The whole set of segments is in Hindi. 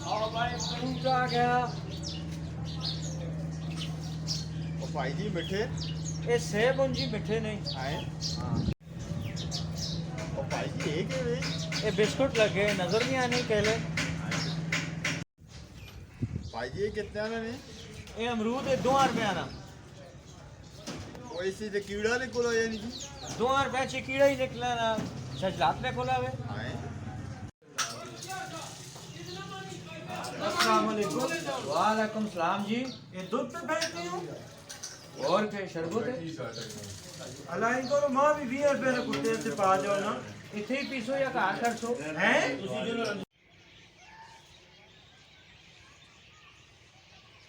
आओ भाई फ्रूट आ गया। ओ भाई जी मिठे ये सेब उंजी मिठे नहीं। आए। हाँ ओ भाई जी एक है वे। ये बिस्कुट लगे नजर नहीं आने पहले। भाई जी ये कितने आने ने? ये अमरूद है 2 रुपए आना। ओ इसी ते कीड़ा ने कोला यानी जी। 2 रुपए ची कीड़ा ही निकला ना। सजलात ने खोला वे। आए। अस्सलाम वालेकुम। वालेकुम सलाम जी। ये दूध पे बैठते हो और के शरबत है अल्लाह इनको मां भी 20 रुपए ने कुत्ते से पा जाओ ना। इथे ही पीसो या घर कर सो हैं।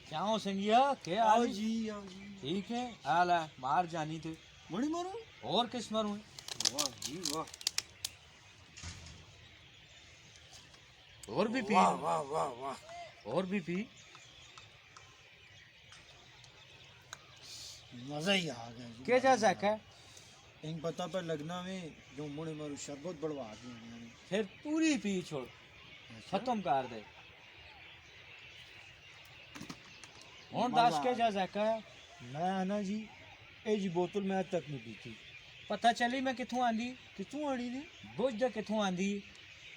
क्या हो संगिया के आओ आज जी आओ जी। ठीक है आला बाहर जानी थे बड़ी मारो। और किस मरूं। वाह जी वाह। और भी पी वाह वाह वाह वाह। और भी पी। मजा ही आ गया जी। क्या जा सका इन पता पर लगना में जो मुड़े मारू शरबत बढ़वा दिया। फिर पूरी पी छोड़ खत्म कर दे। और दास के जा सका मैं ना जी ए जी बोतल मैं तक नहीं पीती। पता चली मैं किथों आंदी कितों आड़ी ने? बुझ दे किथों आंदी।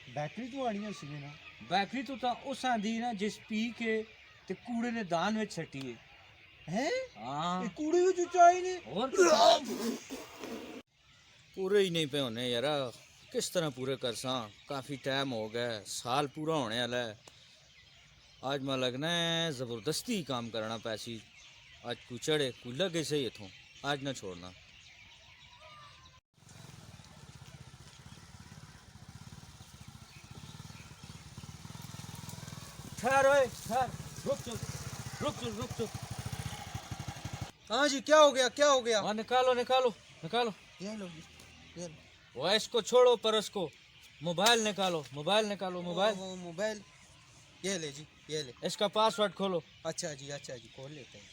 बैटरी तो आड़ियां सी ना। बैटरी तो उस आंदी ना जिस पी के ते कूड़े ने दान में छटी है हैं? हाँ ये कूड़े में चुचाई ने। और पूरे ही नहीं पे होने यार। किस तरह पूरे कर सा काफ़ी टाइम हो गया साल पूरा होने वाला है। आज मैं लगना है ज़बरदस्ती काम करना पैसी। आज कुचड़े कोई लगे सही इथों आज ना छोड़ना। ठहर ओए ठहर रुक चुप रुक चुप रुक चुप। हाँ जी क्या हो गया क्या हो गया? हाँ निकालो निकालो निकालो। ये लो ये लो। वॉइस को छोड़ो परस को मोबाइल निकालो मोबाइल निकालो मोबाइल। वो मोबाइल ये ले जी ये ले। इसका पासवर्ड खोलो। अच्छा जी खोल लेते हैं।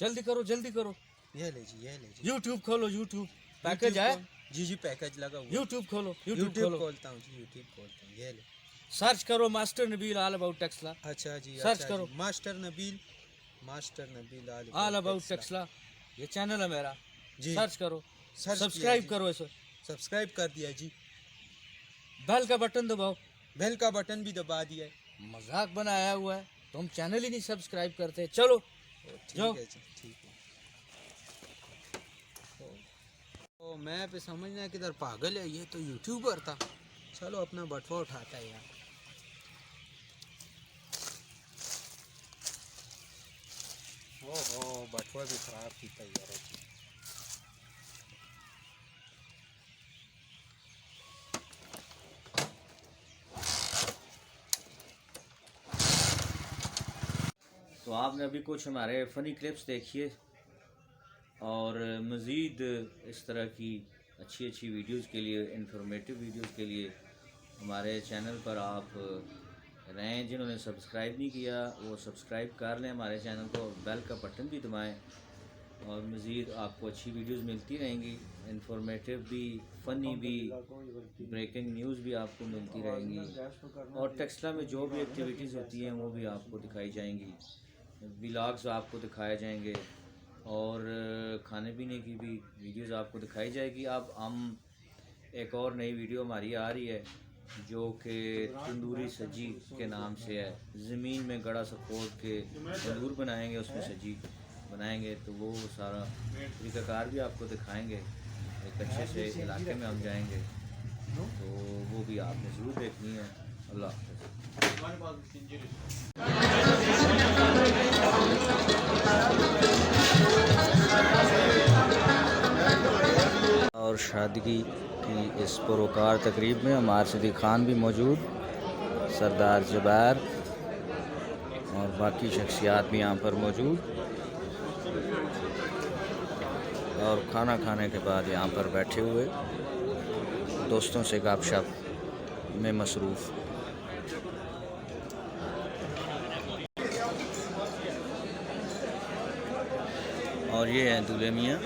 जल्दी करो ये ले जी। यूट्यूब खोलो यूट्यूब पैकेज है। जी जी पैकेज लगा हुआ। यूट्यूब खोलो यूट्यूब खोलो खोलता हूँ जी यूट्यूब खोलता हूँ ये ले। सर्च करो master Nabeel all about Taxila. अच्छा जी सर्च करो master Nabeel all about Taxila. ये चैनल है मेरा जी। सर्च करो सर्च सब्सक्राइब किया करो इसे। सब्सक्राइब कर दिया जी। बेल का बटन दबाओ। बेल का बटन भी दबा दिया है। मजाक बनाया हुआ है तुम चैनल ही नहीं सब्सक्राइब करते। चलो जाओ। ठीक है जी ठीक है। तो मैं पे समझना है किधर पागल है ये तो यूट्यूबर था। चलो अपना बटवा उठाता है यार। ओहो बटवा भी खराब की तैयार है। तो आपने अभी कुछ हमारे फ़नी क्लिप्स देखिए और मज़ीद इस तरह की अच्छी वीडियोस के लिए इंफॉर्मेटिव वीडियोस के लिए हमारे चैनल पर आप रहें। जिन्होंने सब्सक्राइब नहीं किया वो सब्सक्राइब कर लें हमारे चैनल को। बेल का बटन भी दबाएं और मज़ीद आपको अच्छी वीडियोस मिलती रहेंगी। इंफॉर्मेटिव भी फ़नी भी ब्रेकिंग न्यूज़ भी आपको मिलती रहेंगी। और टेक्सला में जो भी एक्टिविटीज़ होती हैं वो भी आपको दिखाई जाएंगी। व्लॉग्स आपको दिखाए जाएंगे और खाने पीने की भी वीडियोस आपको दिखाई जाएगी। अब हम एक और नई वीडियो हमारी आ रही है जो कि तंदूरी सब्जी के नाम से है। ज़मीन में गड़ा सा खोद के तंदूर बनाएंगे उसमें सब्जी बनाएंगे। तो वो सारा तरीक़ाकार भी आपको दिखाएंगे। एक अच्छे से इलाके में हम जाएंगे तो वो भी आपने ज़रूर देखनी है। अल्लाह और शादी की इस पुरवकार तकरीब में हमारे सिद्दीक़ खान भी मौजूद, सरदार ज़ुबैर और बाकी शख्सियात भी यहाँ पर मौजूद। और खाना खाने के बाद यहाँ पर बैठे हुए दोस्तों से गपशप में मसरूफ़। और ये हैं दूल्हे मियाँ।